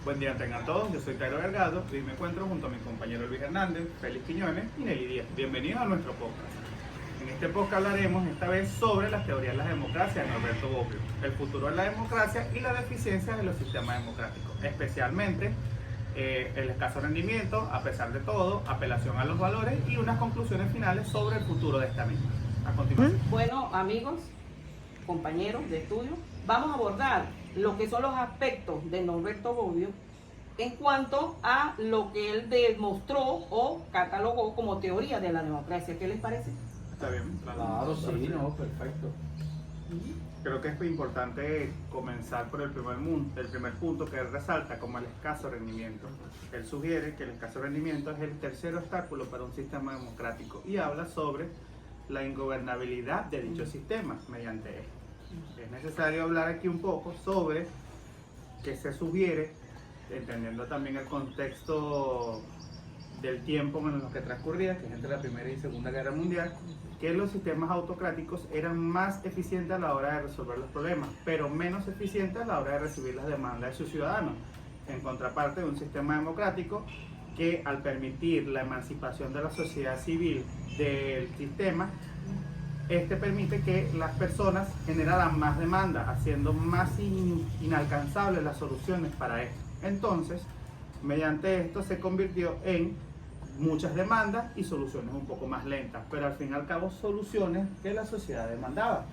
Buen día tengan todos, yo soy Cairo Delgado y me encuentro junto a mi compañero Luis Hernández, Félix Quiñones y Nelly Díaz. Bienvenidos a nuestro podcast. En este podcast hablaremos esta vez sobre las teorías de la democracia de Norberto Bobbio, el futuro de la democracia y las deficiencias de los sistemas democráticos, especialmente el escaso rendimiento, a pesar de todo, apelación a los valores y unas conclusiones finales sobre el futuro de esta misma. A continuación. Bueno, amigos, compañeros de estudio, vamos a abordar lo que son los aspectos de Norberto Bobbio en cuanto a lo que él demostró o catalogó como teoría de la democracia. ¿Qué les parece? Está bien, Claro, sí, no, perfecto. Creo que es importante comenzar por el primer punto que él resalta como el escaso rendimiento. Él sugiere que el escaso rendimiento es el tercer obstáculo para un sistema democrático y habla sobre la ingobernabilidad de dicho sistema mediante él. Es necesario hablar aquí un poco sobre qué se sugiere, entendiendo también el contexto del tiempo en lo que transcurría, que es entre la Primera y Segunda Guerra Mundial, que los sistemas autocráticos eran más eficientes a la hora de resolver los problemas, pero menos eficientes a la hora de recibir las demandas de sus ciudadanos, en contraparte de un sistema democrático que, al permitir la emancipación de la sociedad civil del sistema, permite que las personas generaran más demanda, haciendo más inalcanzables las soluciones para esto. Entonces, mediante esto se convirtió en muchas demandas y soluciones un poco más lentas, pero al fin y al cabo soluciones que la sociedad demandaba.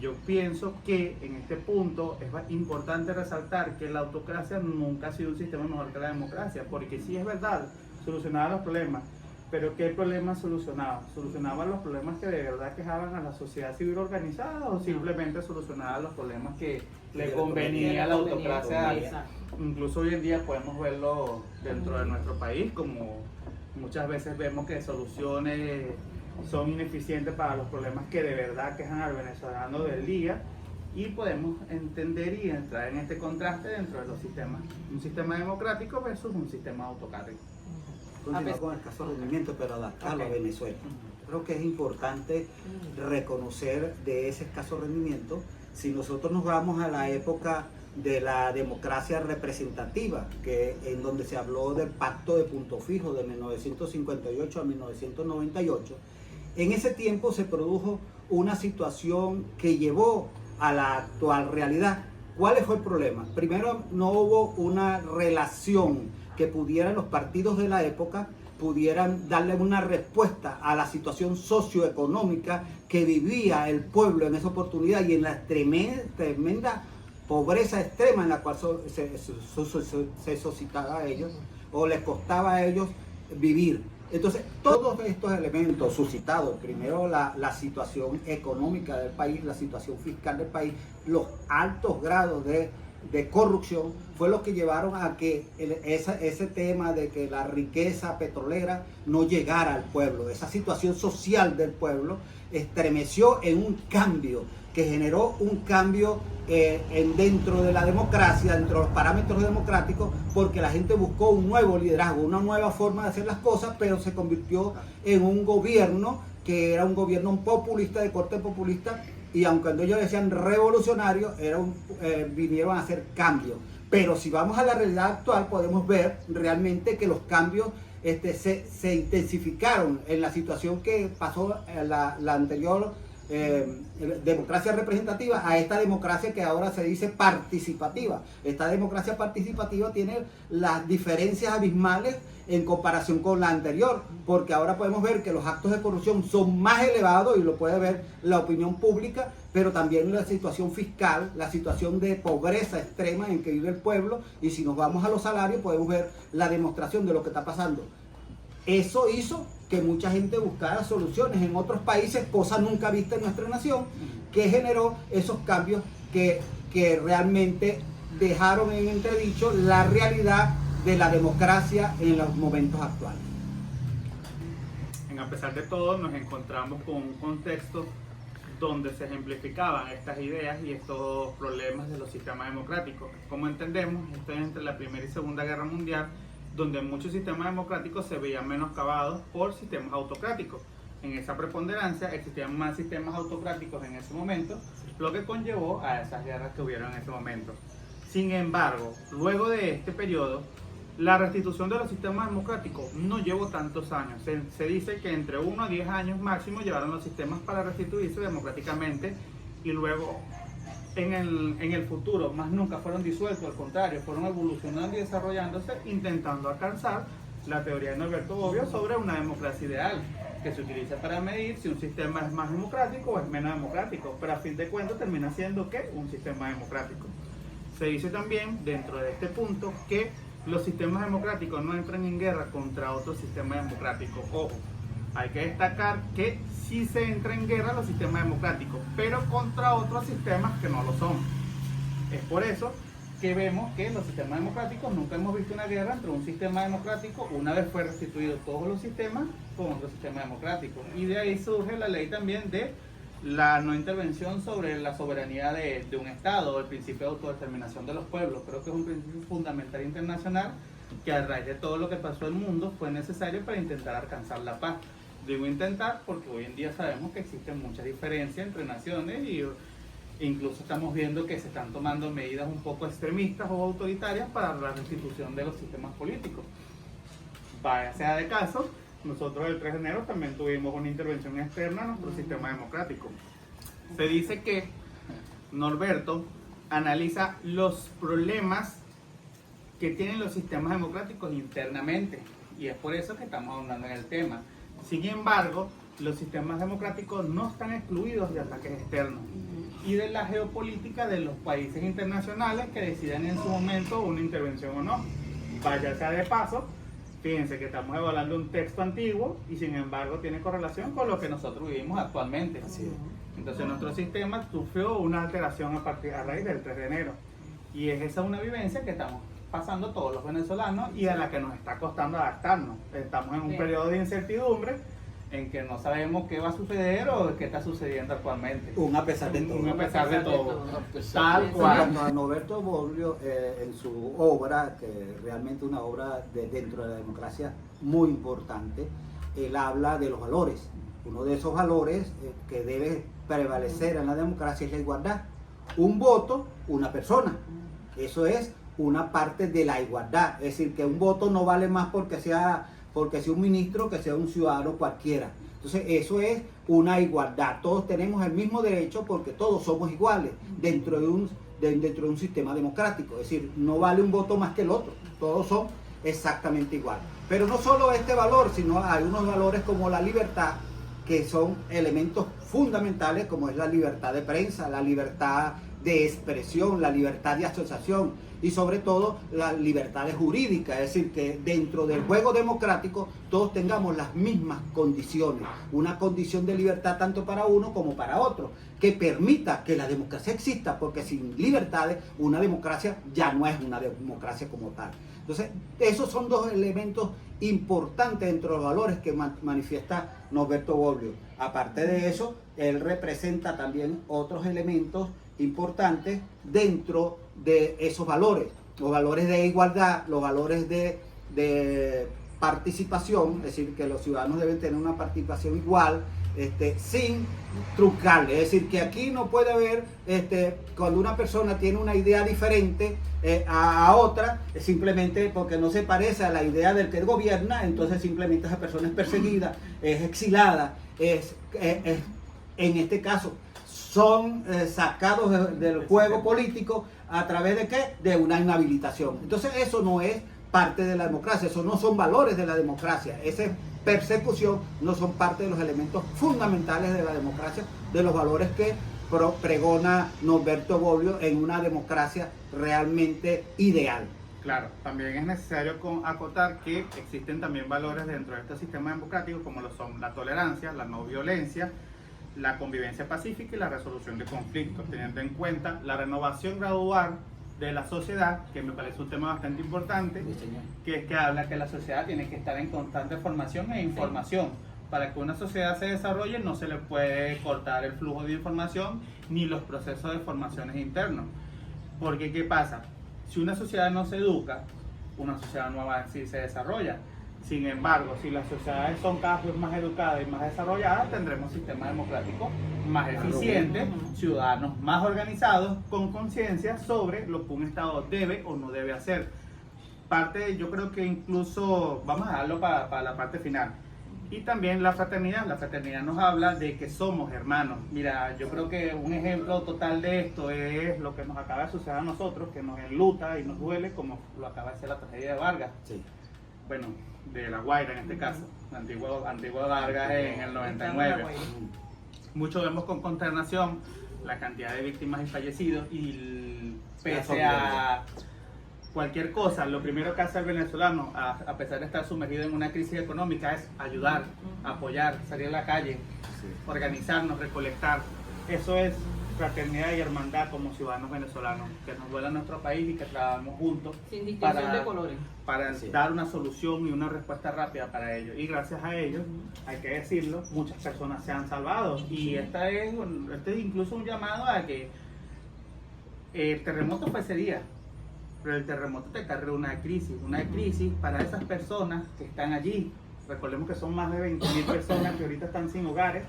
Yo pienso que en este punto es importante resaltar que la autocracia nunca ha sido un sistema mejor que la democracia, porque sí es verdad, solucionaba los problemas, pero ¿qué problemas solucionaba? ¿Solucionaba los problemas que de verdad quejaban a la sociedad civil organizada o simplemente solucionaba los problemas que le convenía a la autocracia? Incluso hoy en día podemos verlo dentro de nuestro país, como muchas veces vemos que soluciones son ineficientes para los problemas que de verdad quejan al venezolano del día, y podemos entender y entrar en este contraste dentro de los sistemas. Un sistema democrático versus un sistema autocrático. Continuar con el escaso rendimiento, pero adaptarlo a Venezuela. Creo que es importante reconocer de ese escaso rendimiento. Si nosotros nos vamos a la época de la democracia representativa, en donde se habló del pacto de punto fijo de 1958 a 1998, en ese tiempo se produjo una situación que llevó a la actual realidad. ¿Cuál fue el problema? Primero, no hubo una relación que pudieran los partidos de la época pudieran darle una respuesta a la situación socioeconómica que vivía el pueblo en esa oportunidad y en la tremenda pobreza extrema en la cual se suscitaba a ellos o les costaba a ellos vivir. Entonces, todos estos elementos suscitados, primero la situación económica del país, la situación fiscal del país, los altos grados de corrupción, fue lo que llevaron a que ese tema de que la riqueza petrolera no llegara al pueblo. Esa situación social del pueblo estremeció en un cambio que generó un cambio dentro de la democracia, dentro de los parámetros democráticos, porque la gente buscó un nuevo liderazgo, una nueva forma de hacer las cosas, pero se convirtió en un gobierno que era un gobierno populista, de corte populista, y aunque ellos decían revolucionario, vinieron a hacer cambios. Pero si vamos a la realidad actual, podemos ver realmente que los cambios se intensificaron en la situación que pasó la anterior democracia representativa a esta democracia que ahora se dice participativa. Esta democracia participativa tiene las diferencias abismales en comparación con la anterior, porque ahora podemos ver que los actos de corrupción son más elevados y lo puede ver la opinión pública, pero también la situación fiscal, la situación de pobreza extrema en que vive el pueblo, y si nos vamos a los salarios podemos ver la demostración de lo que está pasando. Eso hizo que mucha gente buscara soluciones en otros países, cosa nunca vista en nuestra nación, que generó esos cambios que realmente dejaron en entredicho la realidad de la democracia en los momentos actuales. A pesar de todo, nos encontramos con un contexto donde se ejemplificaban estas ideas y estos problemas de los sistemas democráticos. Como entendemos, esto es entre la Primera y Segunda Guerra Mundial, donde muchos sistemas democráticos se veían menoscabados por sistemas autocráticos. En esa preponderancia existían más sistemas autocráticos en ese momento, lo que conllevó a esas guerras que hubieron en ese momento. Sin embargo, luego de este periodo, la restitución de los sistemas democráticos no llevó tantos años. Se dice que entre 1 a 10 años máximo llevaron los sistemas para restituirse democráticamente y luego en el futuro más nunca fueron disueltos, al contrario, fueron evolucionando y desarrollándose, intentando alcanzar la teoría de Norberto Bobbio sobre una democracia ideal, que se utiliza para medir si un sistema es más democrático o es menos democrático, pero a fin de cuentas termina siendo ¿qué? Un sistema democrático. Se dice también, dentro de este punto, que los sistemas democráticos no entran en guerra contra otros sistemas democráticos. Ojo, hay que destacar que sí se entra en guerra los sistemas democráticos, pero contra otros sistemas que no lo son. Es por eso que vemos que en los sistemas democráticos nunca hemos visto una guerra entre un sistema democrático, una vez fue restituido todos los sistemas, con otro sistema democrático. Y de ahí surge la ley también de la no intervención sobre la soberanía de un Estado, el principio de autodeterminación de los pueblos. Creo que es un principio fundamental internacional que a raíz de todo lo que pasó en el mundo fue necesario para intentar alcanzar la paz. Digo intentar porque hoy en día sabemos que existen muchas diferencias entre naciones y incluso estamos viendo que se están tomando medidas un poco extremistas o autoritarias para la restitución de los sistemas políticos. Vaya sea de caso, nosotros el 3 de enero también tuvimos una intervención externa en nuestro sistema democrático. Se dice que Norberto analiza los problemas que tienen los sistemas democráticos internamente y es por eso que estamos hablando en el tema. Sin embargo, los sistemas democráticos no están excluidos de ataques externos y de la geopolítica de los países internacionales que deciden en su momento una intervención o no. Vaya sea de paso, fíjense que estamos evaluando un texto antiguo y sin embargo tiene correlación con lo que nosotros vivimos actualmente. Así es. Entonces nuestro sistema sufrió una alteración a raíz del 3 de enero y es esa una vivencia que estamos pasando todos los venezolanos y a la que nos está costando adaptarnos. Estamos en un periodo de incertidumbre en que no sabemos qué va a suceder o qué está sucediendo actualmente. A pesar de todo. Un a pesar de todo. Tal En cual. cuanto a Norberto Bobbio, en su obra, que realmente una obra dentro de la democracia muy importante, él habla de los valores. Uno de esos valores que debe prevalecer en la democracia es la igualdad. Un voto, una persona. Eso es una parte de la igualdad. Es decir, que un voto no vale más porque sea un ministro que sea un ciudadano cualquiera. Entonces eso es una igualdad. Todos tenemos el mismo derecho porque todos somos iguales dentro de un sistema democrático. Es decir, no vale un voto más que el otro. Todos son exactamente iguales. Pero no solo este valor, sino hay unos valores como la libertad, que son elementos fundamentales como es la libertad de prensa, la libertad de expresión, la libertad de asociación y sobre todo las libertades jurídicas, es decir, que dentro del juego democrático todos tengamos las mismas condiciones, una condición de libertad tanto para uno como para otro, que permita que la democracia exista, porque sin libertades una democracia ya no es una democracia como tal. Entonces, esos son dos elementos importantes dentro de los valores que manifiesta Norberto Bobbio. Aparte de eso, él representa también otros elementos importantes dentro de esos valores, los valores de igualdad, los valores de participación, es decir, que los ciudadanos deben tener una participación igual, sin trucarle, es decir, que aquí no puede haber, cuando una persona tiene una idea diferente a otra, simplemente porque no se parece a la idea del que gobierna, entonces simplemente esa persona es perseguida, es exilada, en este caso son sacados del juego político a través de ¿qué? De una inhabilitación. Entonces eso no es parte de la democracia, eso no son valores de la democracia, esa persecución no son parte de los elementos fundamentales de la democracia, de los valores que pregona Norberto Bobbio en una democracia realmente ideal. Claro, también es necesario acotar que existen también valores dentro de este sistema democrático como lo son la tolerancia, la no violencia, la convivencia pacífica y la resolución de conflictos, teniendo en cuenta la renovación gradual de la sociedad, que me parece un tema bastante importante, que es que habla que la sociedad tiene que estar en constante formación e información. Para que una sociedad se desarrolle no se le puede cortar el flujo de información ni los procesos de formaciones internos. Porque ¿qué pasa? Si una sociedad no se educa, una sociedad no avanza y se desarrolla. Sin embargo, si las sociedades son cada vez más educadas y más desarrolladas, tendremos sistemas democráticos más eficientes, ciudadanos más organizados, con conciencia sobre lo que un Estado debe o no debe hacer. Yo creo que incluso, vamos a dejarlo para la parte final. Y también la fraternidad nos habla de que somos hermanos. Mira, yo creo que un ejemplo total de esto es lo que nos acaba de suceder a nosotros, que nos enluta y nos duele, como lo acaba de ser la tragedia de Vargas. Sí. Bueno, de La Guaira en este caso, antigua Vargas en el 99. Muchos vemos con consternación la cantidad de víctimas y fallecidos y pese a cualquier cosa, lo primero que hace el venezolano, a pesar de estar sumergido en una crisis económica, es ayudar, apoyar, salir a la calle, organizarnos, recolectar. Eso es fraternidad y hermandad como ciudadanos venezolanos, que nos duele a nuestro país y que trabajamos juntos sin distinción de colores, para dar una solución y una respuesta rápida para ellos. Y gracias a ellos, hay que decirlo, muchas personas se han salvado. Y este es incluso un llamado a que el terremoto fue ese día, pero el terremoto te carga una crisis para esas personas que están allí. Recordemos que son más de 20.000 personas que ahorita están sin hogares.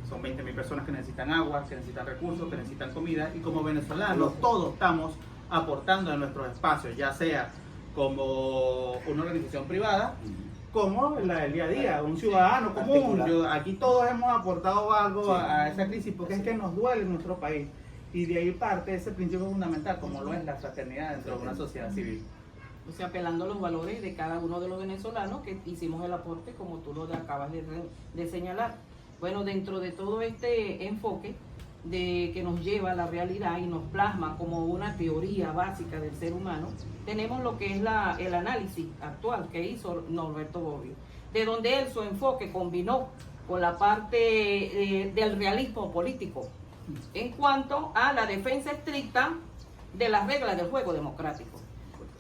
Son 20.000 personas que necesitan agua, que necesitan recursos, que necesitan comida. Y como venezolanos, todos estamos aportando en nuestros espacios, ya sea como una organización privada, como la del día a día, un ciudadano común. Aquí todos hemos aportado algo a esa crisis, porque es que nos duele en nuestro país. Y de ahí parte ese principio fundamental, como lo es la fraternidad dentro de una sociedad civil. O sea, apelando a los valores de cada uno de los venezolanos que hicimos el aporte, como tú lo acabas de señalar. Bueno, dentro de todo este enfoque que nos lleva a la realidad y nos plasma como una teoría básica del ser humano, tenemos lo que es el análisis actual que hizo Norberto Bobbio, de donde él su enfoque combinó con la parte del realismo político en cuanto a la defensa estricta de las reglas del juego democrático.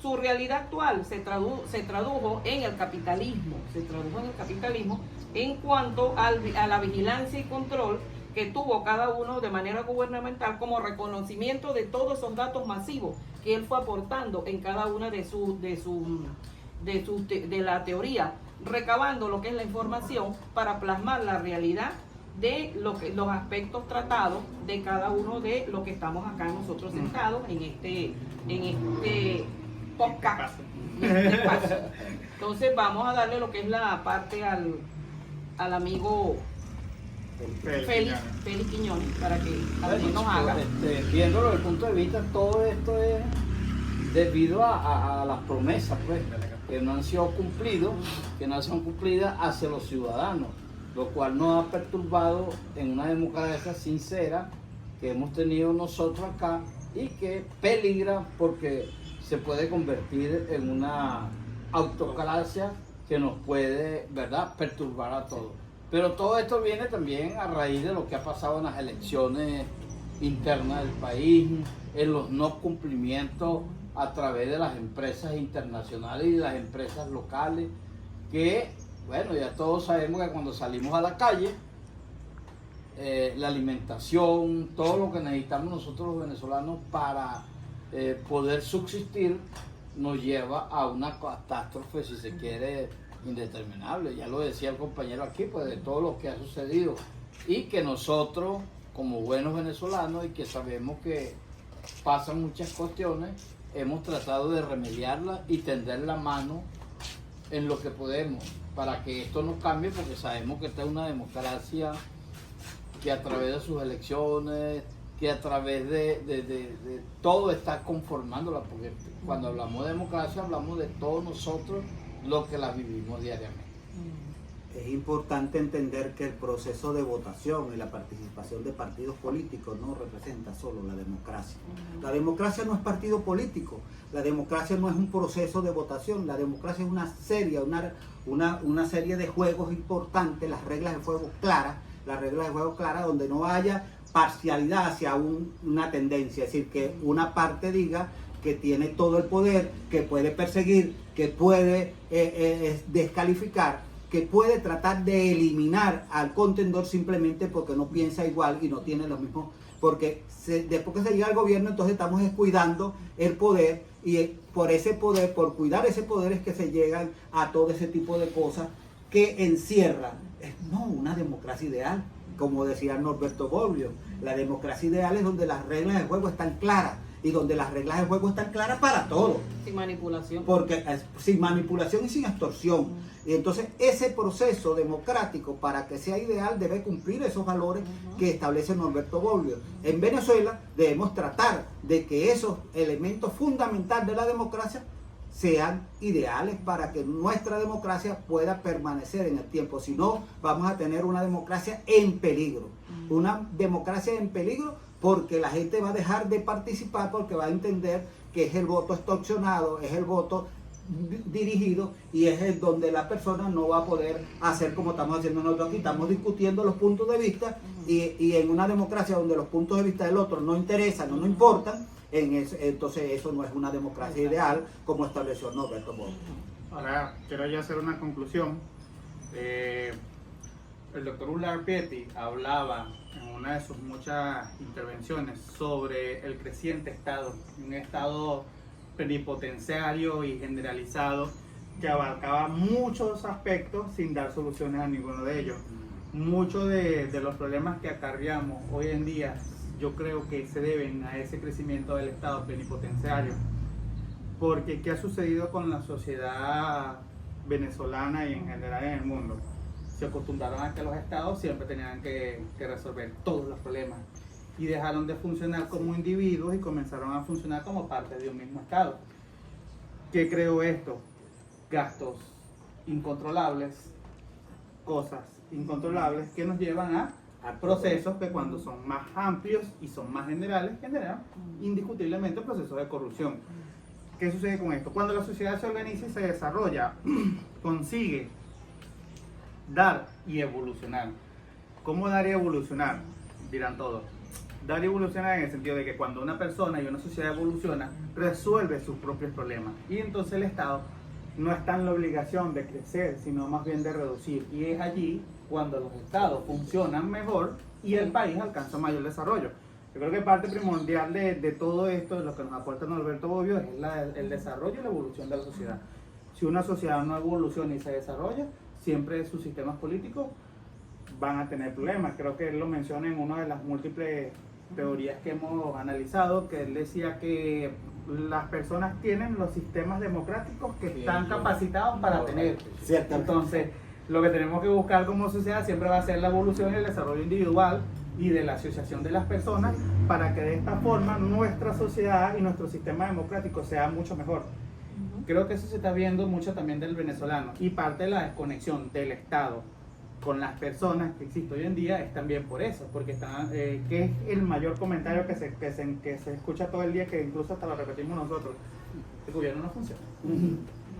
Su realidad actual se tradujo en el capitalismo, en cuanto a la vigilancia y control que tuvo cada uno de manera gubernamental como reconocimiento de todos esos datos masivos que él fue aportando en cada una de la teoría, recabando lo que es la información para plasmar la realidad de los aspectos tratados de cada uno de los que estamos acá nosotros sentados en este podcast. Entonces vamos a darle lo que es la parte al amigo Félix Quiñones para que también nos haga. Viéndolo desde el punto de vista, todo esto es debido a las promesas pues, que no han sido cumplidas hacia los ciudadanos, lo cual nos ha perturbado en una democracia sincera que hemos tenido nosotros acá y que peligra porque se puede convertir en una autocracia que nos puede, ¿verdad?, perturbar a todos. Pero todo esto viene también a raíz de lo que ha pasado en las elecciones internas del país, en los no cumplimientos a través de las empresas internacionales y de las empresas locales, que, bueno, ya todos sabemos que cuando salimos a la calle, la alimentación, todo lo que necesitamos nosotros los venezolanos para poder subsistir, nos lleva a una catástrofe, si se quiere, indeterminable. Ya lo decía el compañero aquí, pues de todo lo que ha sucedido y que nosotros, como buenos venezolanos y que sabemos que pasan muchas cuestiones, hemos tratado de remediarlas y tender la mano en lo que podemos para que esto no cambie, porque sabemos que esta es una democracia que a través de sus elecciones, que a través de todo está conformándola, porque cuando hablamos de democracia hablamos de todos nosotros los que la vivimos diariamente. Es importante entender que el proceso de votación y la participación de partidos políticos no representa solo la democracia. La democracia no es partido político, la democracia no es un proceso de votación, la democracia es una serie de juegos importantes, las reglas de juego claras, donde no haya parcialidad hacia una tendencia, es decir, que una parte diga que tiene todo el poder, que puede perseguir, que puede descalificar, que puede tratar de eliminar al contendor simplemente porque no piensa igual y no tiene los mismos porque después que se llega al gobierno, entonces estamos descuidando el poder, y por ese poder, por cuidar ese poder es que se llegan a todo ese tipo de cosas que encierran, no una democracia ideal, como decía Norberto Bobbio. La democracia ideal es donde las reglas de juego están claras, y donde las reglas de juego están claras para todos. Sin manipulación. Porque sin manipulación y sin extorsión. Y entonces ese proceso democrático, para que sea ideal, debe cumplir esos valores que establece Norberto Bobbio. En Venezuela debemos tratar de que esos elementos fundamentales de la democracia sean ideales para que nuestra democracia pueda permanecer en el tiempo. Si no, vamos a tener una democracia en peligro. Una democracia en peligro porque la gente va a dejar de participar, porque va a entender que es el voto extorsionado, es el voto dirigido, y es el donde la persona no va a poder hacer como estamos haciendo nosotros aquí. Estamos discutiendo los puntos de vista, y en una democracia donde los puntos de vista del otro no interesan o no importan, entonces eso no es una democracia ideal como estableció Norberto Bobbio. Ahora quiero ya hacer una conclusión. El doctor Ular Pietri hablaba en una de sus muchas intervenciones sobre el creciente Estado, un Estado plenipotenciario y generalizado que abarcaba muchos aspectos sin dar soluciones a ninguno de ellos. Muchos de los problemas que acarreamos hoy en día, yo creo que se deben a ese crecimiento del Estado plenipotenciario. Porque ¿qué ha sucedido con la sociedad venezolana y en general en el mundo? Se acostumbraron a que los estados siempre tenían que resolver todos los problemas, y dejaron de funcionar como individuos y comenzaron a funcionar como parte de un mismo estado. ¿Qué creó esto? Gastos incontrolables, cosas incontrolables que nos llevan a procesos que, cuando son más amplios y son más generales, generan indiscutiblemente procesos de corrupción. ¿Qué sucede con esto? Cuando la sociedad se organiza y se desarrolla, consigue dar y evolucionar. ¿Cómo dar y evolucionar? Dirán todos. Dar y evolucionar en el sentido de que cuando una persona y una sociedad evoluciona, resuelve sus propios problemas. Y entonces el Estado no está en la obligación de crecer, sino más bien de reducir. Y es allí cuando los estados funcionan mejor y el país alcanza mayor desarrollo. Yo creo que parte primordial de todo esto, de lo que nos aporta Norberto Bobbio, es el desarrollo y la evolución de la sociedad. Si una sociedad no evoluciona y se desarrolla, siempre sus sistemas políticos van a tener problemas. Creo que él lo menciona en una de las múltiples teorías que hemos analizado, que él decía que las personas tienen los sistemas democráticos que están capacitados para tener. Entonces, lo que tenemos que buscar como sociedad siempre va a ser la evolución y el desarrollo individual y de la asociación de las personas, para que de esta forma nuestra sociedad y nuestro sistema democrático sea mucho mejor. Creo que eso se está viendo mucho también del venezolano, y parte de la desconexión del Estado con las personas que existe hoy en día es también por eso, porque que es el mayor comentario que se escucha todo el día, que incluso hasta lo repetimos nosotros: el gobierno no funciona.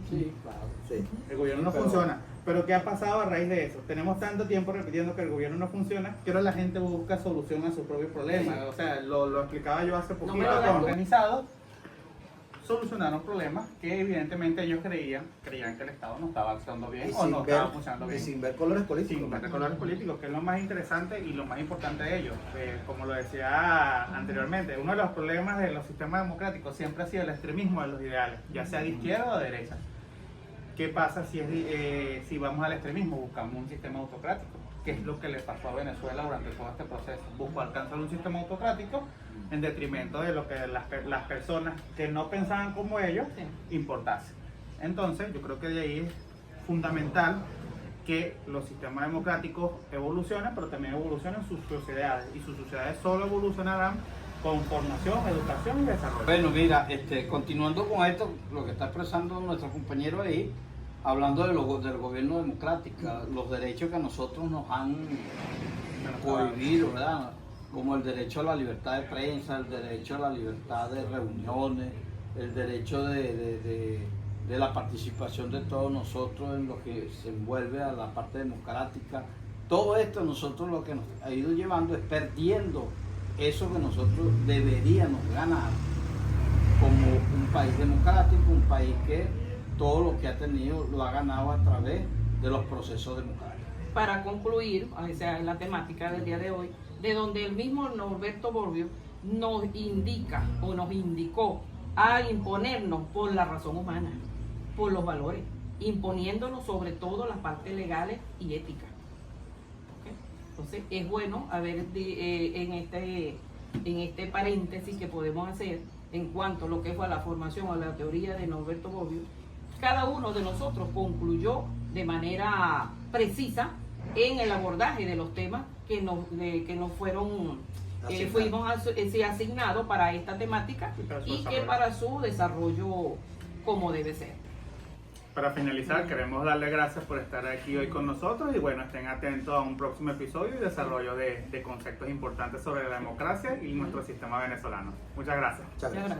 Sí, claro. Sí. El gobierno no funciona. Pero ¿qué ha pasado a raíz de eso? Tenemos tanto tiempo repitiendo que el gobierno no funciona, que ahora la gente busca solución a sus propios problemas. O sea, lo explicaba yo hace poquito, que organizados solucionaron problemas que evidentemente ellos creían que el Estado no estaba actuando bien o no estaba funcionando bien. Y sin ver colores políticos. Sin ver colores políticos, que es lo más interesante y lo más importante de ellos. Como lo decía anteriormente, uno de los problemas de los sistemas democráticos siempre ha sido el extremismo de los ideales, ya sea de izquierda o de derecha. ¿Qué pasa si vamos al extremismo? Buscamos un sistema autocrático, que es lo que le pasó a Venezuela durante todo este proceso. Buscó alcanzar un sistema autocrático en detrimento de lo que las personas que no pensaban como ellos importasen. Entonces, yo creo que de ahí es fundamental que los sistemas democráticos evolucionen, pero también evolucionen sus sociedades, y sus sociedades solo evolucionarán con formación, educación y desarrollo. Bueno, mira, continuando con esto, lo que está expresando nuestro compañero ahí, hablando del gobierno democrático, los derechos que a nosotros nos han prohibido, ¿verdad? Como el derecho a la libertad de prensa, el derecho a la libertad de reuniones, el derecho de la participación de todos nosotros en lo que se envuelve a la parte democrática. Todo esto nosotros lo que nos ha ido llevando es perdiendo eso que nosotros deberíamos ganar como un país democrático, un país que todo lo que ha tenido lo ha ganado a través de los procesos democráticos. Para concluir, o sea, en la temática del día de hoy, de donde el mismo Norberto Bobbio nos indica o nos indicó a imponernos por la razón humana, por los valores, imponiéndonos sobre todo las partes legales y éticas. ¿Okay? Entonces es bueno haber en este paréntesis que podemos hacer en cuanto a lo que fue la formación o la teoría de Norberto Bobbio, cada uno de nosotros concluyó de manera precisa en el abordaje de los temas que nos fueron fuimos asignados para esta temática y que para su desarrollo como debe ser. Para finalizar, queremos darle gracias por estar aquí hoy con nosotros y bueno, estén atentos a un próximo episodio y desarrollo de conceptos importantes sobre la democracia y nuestro sistema venezolano. Muchas gracias. Muchas gracias.